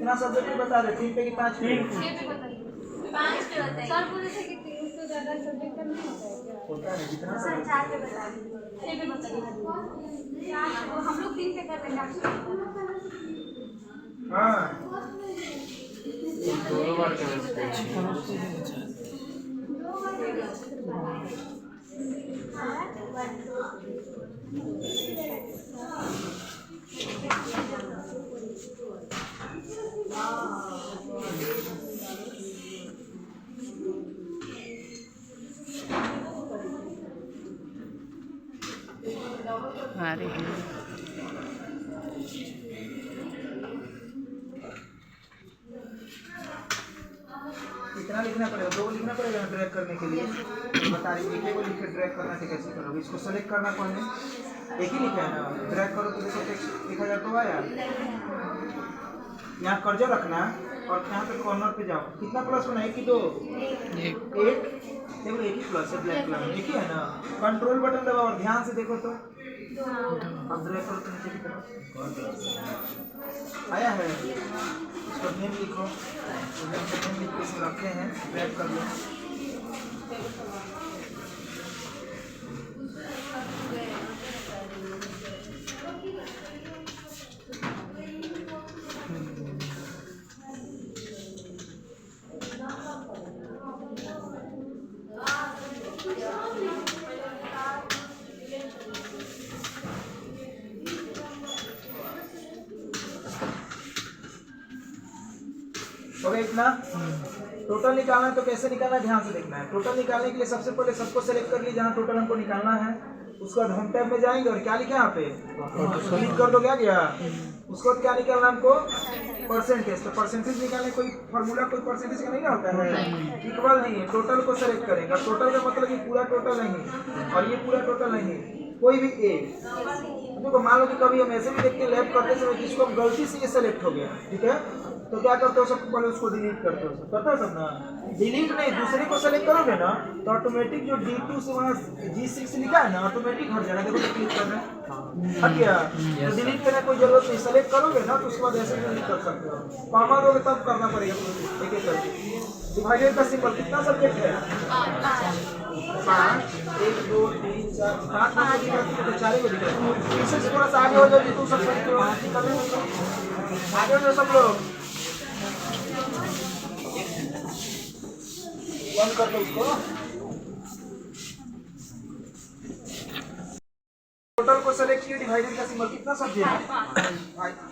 कितना सब्जेक्ट बता रहे, 3 पे कि 5 पे? 5 पे बताइए। सर बोले थे कि 3 से ज़्यादा सब्जेक्ट नहीं होता है क्या? होता है जितना सर 4 पे बता दीजिए। 6 पे बताइए। हम लोग 3 पे कर लेंगे। हाँ दो बार कर अरे कितना लिखना पड़ेगा? 2 लिखना पड़ेगा ड्रैग करने के लिए। बता रही एक को लिख के ड्रैग करना है कैसे करोगे? इसको सेलेक्ट करना कौन है? एक ही लिखा है ना, ड्रैग करो तो देखो टेक्स्ट 1000 तो आया। यहाँ कर्जर रखना और यहाँ पे कॉर्नर पे जाओ। कितना प्लस होना है? 1 कि 2? 1 देखो, 1 ही प्लस है, ब्लैक कलर में 1 ही है ना। कंट्रोल बटन दबाओ और ध्यान से देखो तो अब ड्रैग करो तो नीचे की तरफ आया है। इसको नेम लिखो, नेम लिख के इसमें रखे हैं, ड्रैग कर लो। हो गया इतना? टोटल निकालना है तो कैसे निकालना है, ध्यान से देखना है। टोटल निकालने के लिए सबसे पहले सबको सेलेक्ट कर लीजिए जहाँ टोटल हमको निकालना है। उसके बाद होम टैब में जाएंगे और क्या लिखे यहाँ पे क्लिक कर दो, क्या गया। उसके बाद क्या निकालना हमको? परसेंटेज। तो परसेंटेज निकालने कोई फार्मूला कोई परसेंटेज का नहीं ना होता है, इक्वल नहीं है। टोटल को सेलेक्ट करेंगे। टोटल का मतलब कि पूरा टोटल नहीं और ये पूरा टोटल नहीं, कोई भी एक। देखो मान लो कि कभी हम ऐसे भी देखते हैं लैब करते समय जिसको गलती से ये सेलेक्ट हो गया, ठीक है, तो क्या करते हो? सबसे पहले उसको डिलीट करते हो। करते हो सब ना? डिलीट नहीं, दूसरे को सेलेक्ट करोगे ना तो ऑटोमेटिक जो D2 से वहाँ G6 लिखा है ना ऑटोमेटिक हट जाएगा। देखो क्लिक कर रहे हैं, हट गया। तो डिलीट करने की कोई जरूरत नहीं। सेलेक्ट करोगे ना तो उसके बाद ऐसे डिलीट कर सकते हो। कॉमा दोगे तब करना पड़ेगा एक एक करके। डिवाइडेड का सिंबल कितना सब्जेक्ट है? 5 1 2 3 4 5 तो 4 को दिख रहा है। इससे थोड़ा सा आगे हो जाओ, तू सब आगे हो जाओ सब लोग। बंद कर दो उसको। टोटल को सेलेक्ट किया, डिवाइडेड का सिंबल कितना सब्जेक्ट है?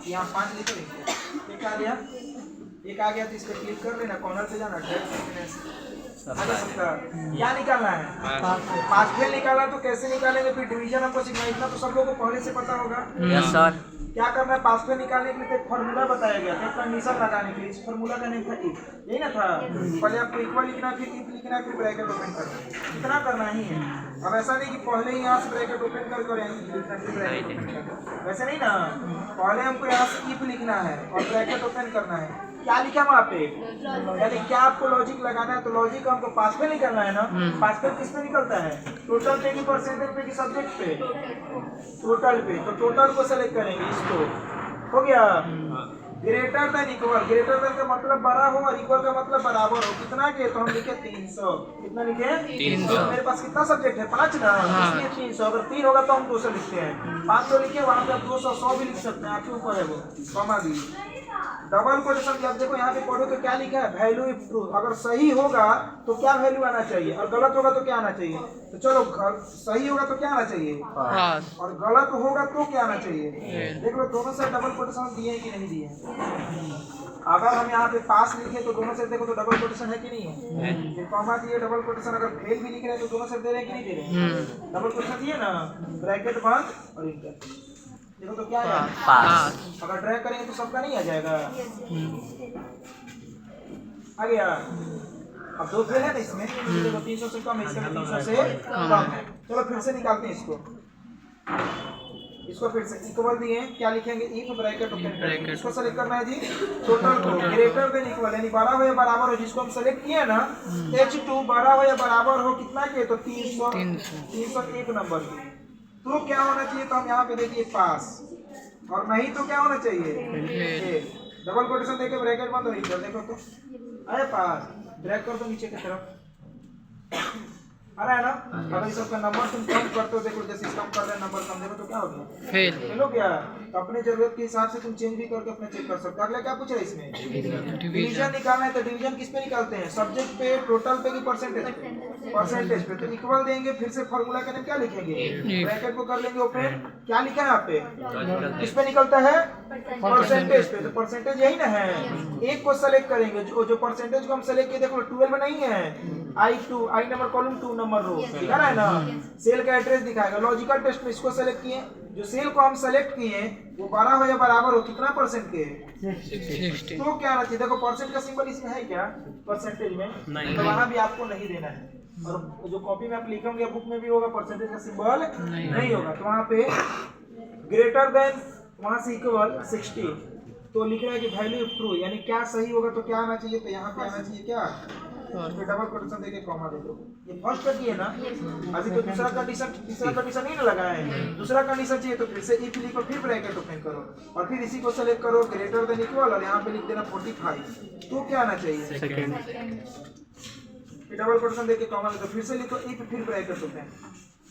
यहाँ 5 लिखो। एक आ गया, एक आ गया तो इस पर क्लिक कर लेना, कॉर्नर पे जाना, क्या निकालना है? 5 फेल निकालना। तो कैसे निकालेंगे? फिर डिवीजन हमको सीखना। इतना तो सब लोगों को पहले से पता होगा। Yes sir. क्या करना है? 5 फेल निकालने के लिए एक फार्मूला बताया गया था, एक कंडीशन लगाने के लिए। इस फार्मूला का नेम था इफ, यही ना था? पहले आपको इक्वल लिखना, फिर इफ लिखना, फिर ब्रैकेट ओपन करना। इतना करना ही है। अब ऐसा नहीं कि पहले ही यहाँ से ब्रैकेट ओपन करके और ब्रैकेट ओपन करना, वैसे नहीं ना। पहले हमको यहाँ से इफ लिखना है और ब्रैकेट ओपन करना है। क्या लिखा वहाँ पे? यानी क्या आपको लॉजिक लगाना है, तो लॉजिक हमको 5 पे निकलना है ना। 5 पे किस पे निकलता है? टोटल पे कि परसेंटेज पे कि सब्जेक्ट पे? टोटल पे। तो टोटल को सेलेक्ट करेंगे, इसको हो गया। Greater than equal, greater than का मतलब बड़ा हो और इक्वल का मतलब बराबर हो। कितना के? तो हम लिखे 300। कितना लिखे? 300। मेरे पास कितना सब्जेक्ट है? 5 ना, इसलिए 300। अगर 3 होगा तो हम 200 लिखते हैं। 500 लिखे, वहाँ पे आप 200 100 भी लिख सकते हैं, आपके ऊपर है वो। कॉमा भी डबल कोटेशन। अब देखो यहाँ पे पढ़ो तो क्या लिखा है? Value if true. अगर सही होगा तो क्या वैल्यू आना चाहिए और गलत होगा तो क्या आना चाहिए? तो चलो सही होगा तो क्या आना चाहिए? और गलत होगा तो क्या आना चाहिए? देख लो दोनों से डबल कोटेशन दिए कि नहीं दिए। अगर हम यहाँ पे पास लिखे तो दोनों से देखो तो डबल कोटेशन है कि नहीं है? कॉमा दिए डबल कोटेशन। अगर फेल भी लिख रहे हैं तो दोनों से दे रहे हैं कि नहीं दे रहे? डबल कोटेशन दिए ना, ब्रैकेट बंद और इंटर। देखो तो क्या है? पास। अगर ड्रैग करेंगे तो सबका नहीं आ जाएगा। आ गया। अब 2 फेल है ना इसमें, देखो 300 से कम है, इसका 300 से कम है। चलो फिर से निकालते हैं इसको। इसको फिर से इक्वल दिए, क्या लिखेंगे? इफ ब्रैकेट ओपन करेंगे। इसको सेलेक्ट करना है जी टोटल को। ग्रेटर देन इक्वल यानी बड़ा हो या बराबर हो, जिसको हम सेलेक्ट किए ना H2 बड़ा हो या बराबर हो कितना के? तो 301 नंबर की। तो क्या होना चाहिए? तो हम यहाँ पे देखिए पास, और नहीं तो क्या होना चाहिए? डबल कोटेशन देके ब्रैकेट बंद और इक्वल, देखो तो आए पास, ड्रैग कर दो नीचे की तरफ, आ रहा है ना। अगर इस सबका नंबर तुम कम करते हो, देखो जैसे कम कर रहे हैं नंबर कम, देखो तो क्या हो गया, फेल हो गया। तो अपने जरूरत के हिसाब से तुम चेंज भी करके अपने चेक कर सकते हो। अगला क्या पूछ रहे हैं इसमें, डिवीजन निकालना है। तो डिवीजन किस पे निकालते हैं, सब्जेक्ट पे, टोटल पे कि परसेंटेज पे, परसेंटेज पे। तो इक्वल देंगे, फिर से फॉर्मूला का नाम क्या लिखेंगे, ब्रैकेट को कर लेंगे ओपन, क्या लिखा है यहाँ पे, किस पे निकलता है, परसेंटेज पे। तो परसेंटेज यही ना है, एक को सेलेक्ट करेंगे, जो परसेंटेज को हम सेलेक्ट किए, देखो 12 नहीं है, I2 आई नंबर कॉलम 2 नंबर रो दिखा रहा है ना, सेल का एड्रेस दिखाएगा। लॉजिकल टेस्ट में इसको सेलेक्ट किए, जो सेल को हम सेलेक्ट किए वो 12 हो या बराबर हो, कितना परसेंट के, 60। तो क्या आना चाहिए, देखो परसेंट का सिंबल इसमें है क्या, परसेंटेज में, तो वहाँ भी आपको नहीं देना है। और जो कॉपी में आप लिखोगे बुक में भी होगा, परसेंटेज का सिंबल नहीं होगा। तो वहाँ पे ग्रेटर देन, वहाँ से इक्वल 60, तो लिख रहा है कि वैल्यू ट्रू, यानी क्या सही होगा। तो क्या आना चाहिए, तो यहाँ पे आना चाहिए क्या, तो डबल कोटेशन देके कॉमा दे दो। ये फर्स्ट का किए ना, अभी तो दूसरा कंडीशन, तीसरा कंडीशन नहीं ना लगाए हैं, दूसरा कंडीशन चाहिए तो फिर से इफ लिखो, फिर ब्रैकेट ओपन करो और फिर इसी को सेलेक्ट करो, ग्रेटर देन इक्वल, और यहाँ पे लिख देना 45। तो क्या आना चाहिए, सेकंड। डबल कोटेशन देके कॉमा दे दो, फिर से लिखो इफ, फिर ब्रैकेट ओपन,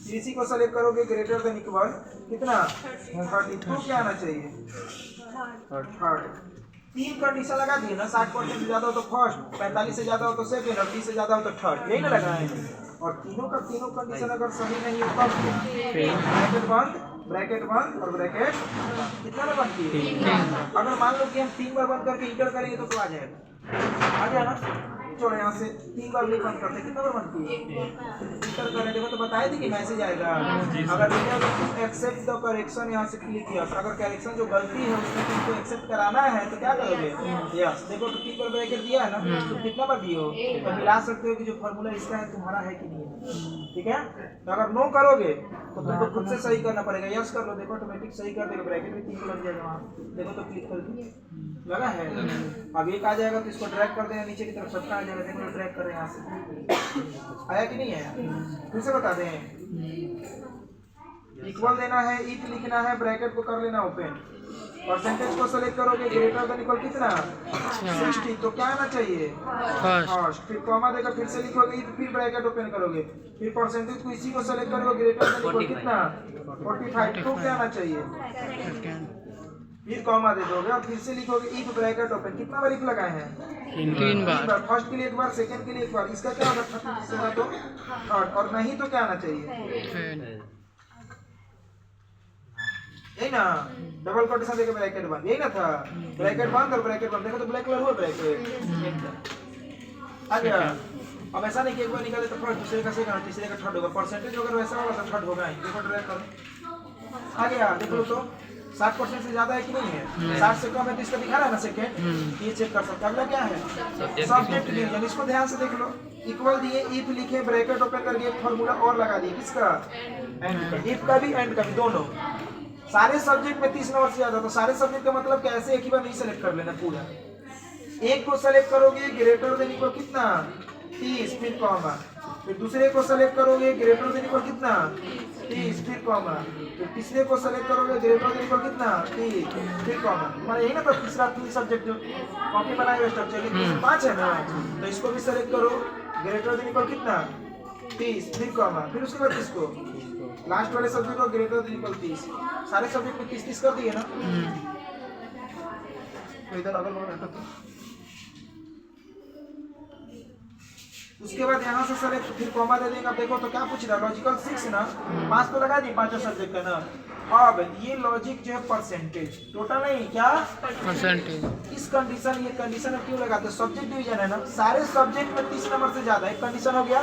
फिर इसी को सेलेक्ट करोगे, ग्रेटर देन इक्वल कितना, 30। तो क्या आना चाहिए, थर्ड। 3 कंडीशन लगा दिए ना, 60% से ज्यादा हो तो फर्स्ट, 45 से ज्यादा हो तो सेकंड, और 30 से ज्यादा हो तो थर्ड, यही ना लगाए हैं। और तीनों कंडीशन अगर सही नहीं हो तब ब्रैकेट बंद और ब्रैकेट कितना बार बंद किए। अगर मान लो कि हम 3 बार बंद करके इंटर करेंगे तो आ जाएगा, आ गया ना। छोड़ो यहाँ से 3 बार नहीं बंद करते, कितना बार बंद किए, इंटर करें, देखो तो बताए थे कि मैसेज आएगा। अगर एक्सेप्ट द करेक्शन यहाँ से क्लिक किया, अगर करेक्शन जो गलती है उसमें तुमको एक्सेप्ट कराना है तो क्या करोगे, यस। देखो तो 3 बार ब्रैकेट दिया है ना, तो कितना बार दिए हो, तो मिला सकते हो कि जो फॉर्मूला इसका है तुम्हारा है कि नहीं है, ठीक है। तो अगर नो करोगे तो तुमको खुद से सही करना पड़ेगा, यस कर लो, देखो ऑटोमेटिक सही कर देगा, ब्रैकेट में 3 लग जाएगा वहाँ, देखो तो क्लिक कर लगा है। अब एक आ जाएगा तो इसको ड्रैग कर देना नीचे की तरफ, सबका आ जाएगा, देखो ड्रैग कर रहे हैं यहाँ से, आया कि नहीं है, फिर से बता दें। इक्वल देना है, इफ लिखना है, ब्रैकेट को कर लेना ओपन, परसेंटेज को सेलेक्ट करोगे, ग्रेटर देन इक्वल कितना, 60। तो क्या आना चाहिए, फर्स्ट। फिर कॉमा देकर फिर से लिखोगे इफ, फिर ब्रैकेट ओपन करोगे, फिर परसेंटेज को इसी को सेलेक्ट करोगे, ग्रेटर देन इक्वल कितना, 45। तो क्या आना चाहिए, फिर कॉमा दे दोगे और फिर से लिखोगे इफ ब्रैकेट ओपन, कितना बार इफ लगाए हैं, 3 बार। फर्स्ट के लिए 1 बार, सेकंड के लिए 1 बार, इसका क्या होगा, तो थर्ड, और नहीं तो क्या आना चाहिए, यही ना। डबल कोटेशन देके ब्रैकेट बंद, यही ना था, ब्रैकेट बंद और ब्रैकेट बंद, देखो तो ब्लैक कलर हुआ ब्रैकेट आ गया। अब ऐसा नहीं कि एक बार निकाले तो फर्स्ट, दूसरे का सेकंड, तीसरे का थर्ड होगा, परसेंटेज अगर वैसा होगा तो थर्ड होगा ही। देखो ड्रैग करो, आ गया, देख लो तो 60% से ज्यादा है कि नहीं है, 60 से कम है तो इसका दिखा रहा है ना सेकंड, ये चेक कर सकते हैं। अगला क्या है, सब्जेक्ट डिवीजन, इसको ध्यान से देख लो। इक्वल दिए, इफ लिखे, ब्रैकेट ओपन करके फॉर्मूला और लगा दिए, किसका, एंड का, इफ का भी एंड का भी, दोनों। सारे सब्जेक्ट में 30 नंबर से ज्यादा, तो सारे सब्जेक्ट का मतलब कैसे एक ही बार नहीं सेलेक्ट कर लेना पूरा, एक को सेलेक्ट करोगे, ग्रेटर देन इक्वल कितना, 30, फिर कॉमा, फिर दूसरे को सेलेक्ट करोगे, ग्रेटर देन इक्वल कितना, 30, फिर कॉमा, फिर तीसरे को सेलेक्ट करोगे, ग्रेटर देन इक्वल कितना, 30, फिर कॉमा। तुम्हारा यही ना तो तीसरा 3 सब्जेक्ट जो कॉपी बनाए हुए स्ट्रक्चर, लेकिन 5 है ना, तो इसको भी सेलेक्ट करो, ग्रेटर देन इक्वल कितना, 30, फिर कॉमा, फिर उसके बाद इसको लास्ट वाले सब्जेक्ट को ग्रेटर देन इक्वल 30। सारे सब्जेक्ट में 30 कर दिए ना, तो इधर अगल बगल रहता तो उसके बाद यहाँ से सर फिर कॉमा दे देंगे। अब देखो तो क्या पूछ रहा है, लॉजिकल 6 ना, 5 तो लगा दी 5 सब्जेक्ट का ना। अब ये लॉजिक जो है परसेंटेज, टोटल नहीं क्या परसेंटेज, इस कंडीशन, ये कंडीशन क्यों लगाते हैं, सब्जेक्ट डिवीजन है ना, सारे सब्जेक्ट में 30 नंबर से ज्यादा, एक कंडीशन हो गया।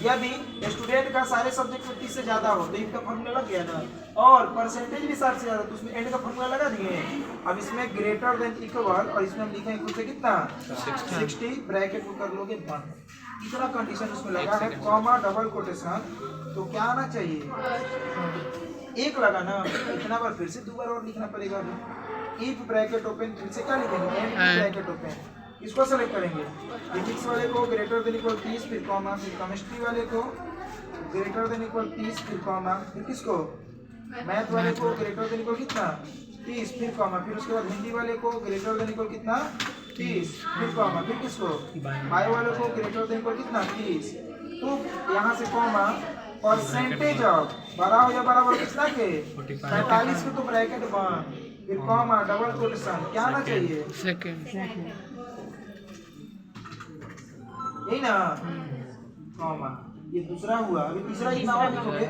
यदि स्टूडेंट का सारे सब्जेक्ट में 30 से ज्यादा हो तो इनका फॉर्मूला लग गया ना, और परसेंटेज भी 60 से ज्यादा तो उसमें एंड का फॉर्मूला लगा दिए। अब इसमें ग्रेटर देन इक्वल, और इसमें हम लिखेंगे कुछ कितना 60, ब्रैकेट को कर लोगे बंद, इतना कंडीशन इसमें लगा है, कॉमा डबल कोटेशन। तो क्या आना चाहिए, एक लगा ना, इतना बार फिर से 2 बार और लिखना पड़ेगा। इफ ब्रैकेट ओपन, फिर से क्या लिखेंगे, एंड ब्रैकेट ओपन, इसको सेलेक्ट करेंगे, फिजिक्स वाले को ग्रेटर देन इक्वल 30, फिर कॉमा, फिर केमिस्ट्री वाले को ग्रेटर देन इक्वल 30, फिर कॉमा, फिर किसको मैथ वाले को ग्रेटर देन इक्वल कितना 30, फिर कॉमा, फिर उसके बाद हिंदी वाले को ग्रेटर देन इक्वल कितना 30, फिर कॉमा, फिर किसको बायो वाले को ग्रेटर देन इक्वल कितना 30। तो यहाँ से कॉमा परसेंटेज ऑफ बड़ा हो या बराबर कितना के 45 के तो ब्रैकेट बंद, फिर कॉमा डबल कोटेशन क्या आना चाहिए सेकंड यही ना कॉमा। ये दूसरा हुआ, अभी तीसरा ही नाम लिखोगे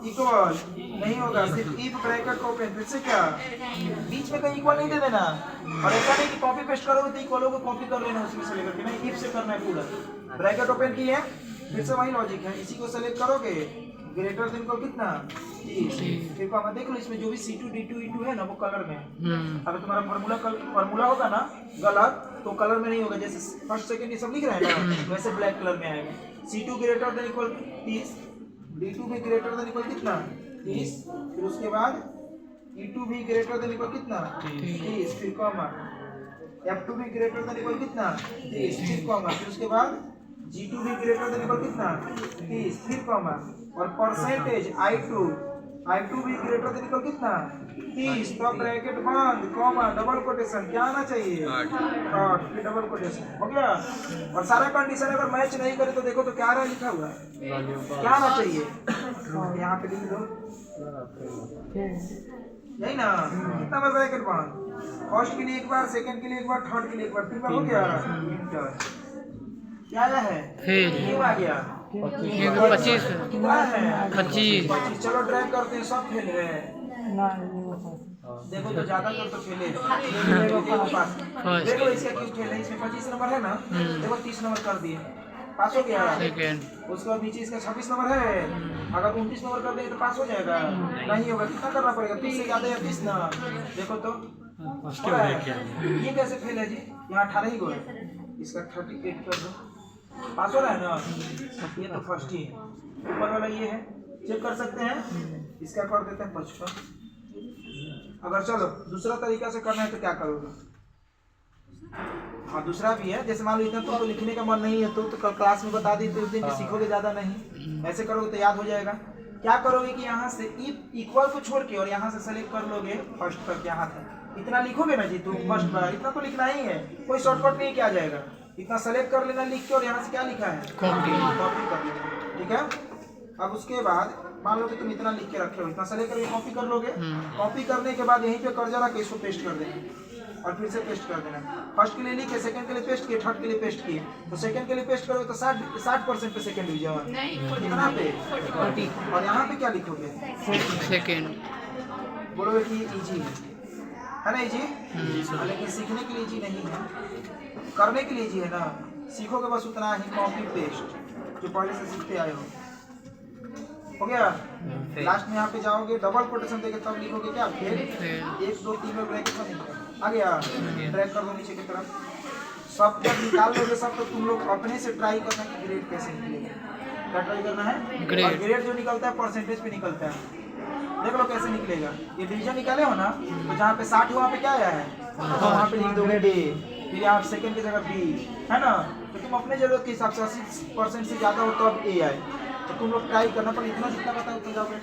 इक्वल नहीं होगा, सिर्फ इफ ब्रैकेट ओपन, फिर से क्या बीच में कहीं इक्वल नहीं दे देना। और ऐसा नहीं कि कॉपी पेस्ट करोगे तो इक्वल को कॉपी कर लेना उसी से लेकर के, नहीं इफ से करना है पूरा। ब्रैकेट ओपन की है, फिर से वही लॉजिक है, इसी को सेलेक्ट करोगे ग्रेटर देन को कितना 30, फिर कॉमा। देख लो इसमें जो भी C2 D2 E2 है ना वो कलर में है। अगर तुम्हारा फार्मूला होगा ना गलत तो कलर में नहीं होगा, जैसे फर्स्ट सेकंड ये सब लिख रहे हैं ना वैसे ब्लैक कलर में आएगा। C2 greater than equal 30, D2 भी ग्रेटर देन इक्वल कितना 30, फिर उसके बाद E2 भी ग्रेटर देन इक्वल कितना 30, फिर कॉमा, F2 भी ग्रेटर देन इक्वल कितना 30, फिर कॉमा, फिर उसके बाद G2 भी ग्रेटर देन इक्वल कितना 30, फिर कॉमा, और परसेंटेज I2 भी ग्रेटर देन इक्वल कितना 30, तो ब्रैकेट बंद कॉमा डबल कोटेशन क्या आना चाहिए 8, फिर डबल कोटेशन हो गया। और सारा कंडीशन अगर मैच नहीं करे तो देखो तो क्या रहा लिखा हुआ है क्या आना चाहिए, यहाँ पे लिख दो यही ना, कितना बार ब्रैकेट बंद, फर्स्ट के लिए एक बार, सेकंड के लिए एक बार, थर्ड के लिए एक बार, 3 बार हो गया। इंटर क्या आया है क्यों आ गया 25 कितना है 25। चलो ड्रैग करते हैं, सब फेल है देखो तो ज्यादा कर तो फेले देखो इसका क्यों फेल है, इसमें 25 नंबर है ना, देखो 30 नंबर कर दिए पास हो गया। सेकंड उसके बाद नीचे इसका 26 नंबर है, अगर 29 नंबर कर देंगे तो पास हो जाएगा, नहीं होगा कितना करना पड़ेगा 30 से ज्यादा या 30 ना, देखो तो हो रहा है। ये कैसे फेल है जी, यहाँ 18 ही गो है, इसका 38 कर दो पास हो रहा है ना। ये तो फर्स्ट ही है, ऊपर वाला ये है चेक कर सकते हैं, इसका कर देते हैं 55। अगर चलो दूसरा तरीका से करना है तो क्या करोगे, हाँ दूसरा भी है, जैसे मान लो इतना तुमको लिखने का मन नहीं है तो कल क्लास में बता दी तो उस दिन सीखोगे ज्यादा नहीं, ऐसे करोगे तो याद हो जाएगा। क्या करोगे कि यहाँ से इक्वल को छोड़ के और यहाँ से सेलेक्ट कर लोगे फर्स्ट तक, यहाँ तक इतना लिखोगे ना जी तुम फर्स्ट बार, इतना तो लिखना ही है, कोई शॉर्टकट नहीं क्या जाएगा, इतना सेलेक्ट कर लेना लिख के और यहाँ से क्या लिखा है कॉपी कर लेना, ठीक है। अब उसके बाद मान लो कि तुम इतना लिख के रखे हो, इतना सेलेक्ट करके कॉपी कर लोगे, कॉपी करने के बाद यहीं पे कर्जा रख के इसको पेस्ट कर देना और फिर से पेस्ट कर देना। फर्स्ट के लिए लिखे, सेकंड के लिए पेस्ट किए, थर्ड के लिए पेस्ट किए, तो सेकंड के लिए पेस्ट करोगे तो 60% पे सेकंड हुई जाएगा, कितना पे 40, और यहाँ पे क्या लिखोगे सेकंड, बोलोगे कि इजी है ना, इजी, लेकिन सीखने के लिए इजी नहीं है, करने के लिए इजी है ना, सीखोगे बस उतना ही कॉपी पेस्ट जो पहले से सीखते आए हो गया। लास्ट में यहाँ पे जाओगे डबल कोटेशन देके तब लिखोगे क्या फिर 1 2 3 में ब्रैकेट आ गया, ड्रैग कर दो नीचे की तरफ, सब जब निकाल लोगे सब तो तुम लोग अपने से ट्राई करना कि ग्रेड कैसे निकलेगा, क्या ट्राई करना है, और ग्रेड जो निकलता है परसेंटेज पे निकलता है, देख लो कैसे निकलेगा। ये डिवीजन निकाले हो ना, तो जहाँ पे 60 वहाँ पे क्या आया है तो वहाँ पे लिख दोगे डे, फिर आप सेकंड की जगह बी है ना, तो तुम अपने जरूरत के हिसाब से 80% से ज़्यादा हो तो अब ए आए, तो तुम लोग ट्राई करना, पर इतना जितना बताओ तो जाओगे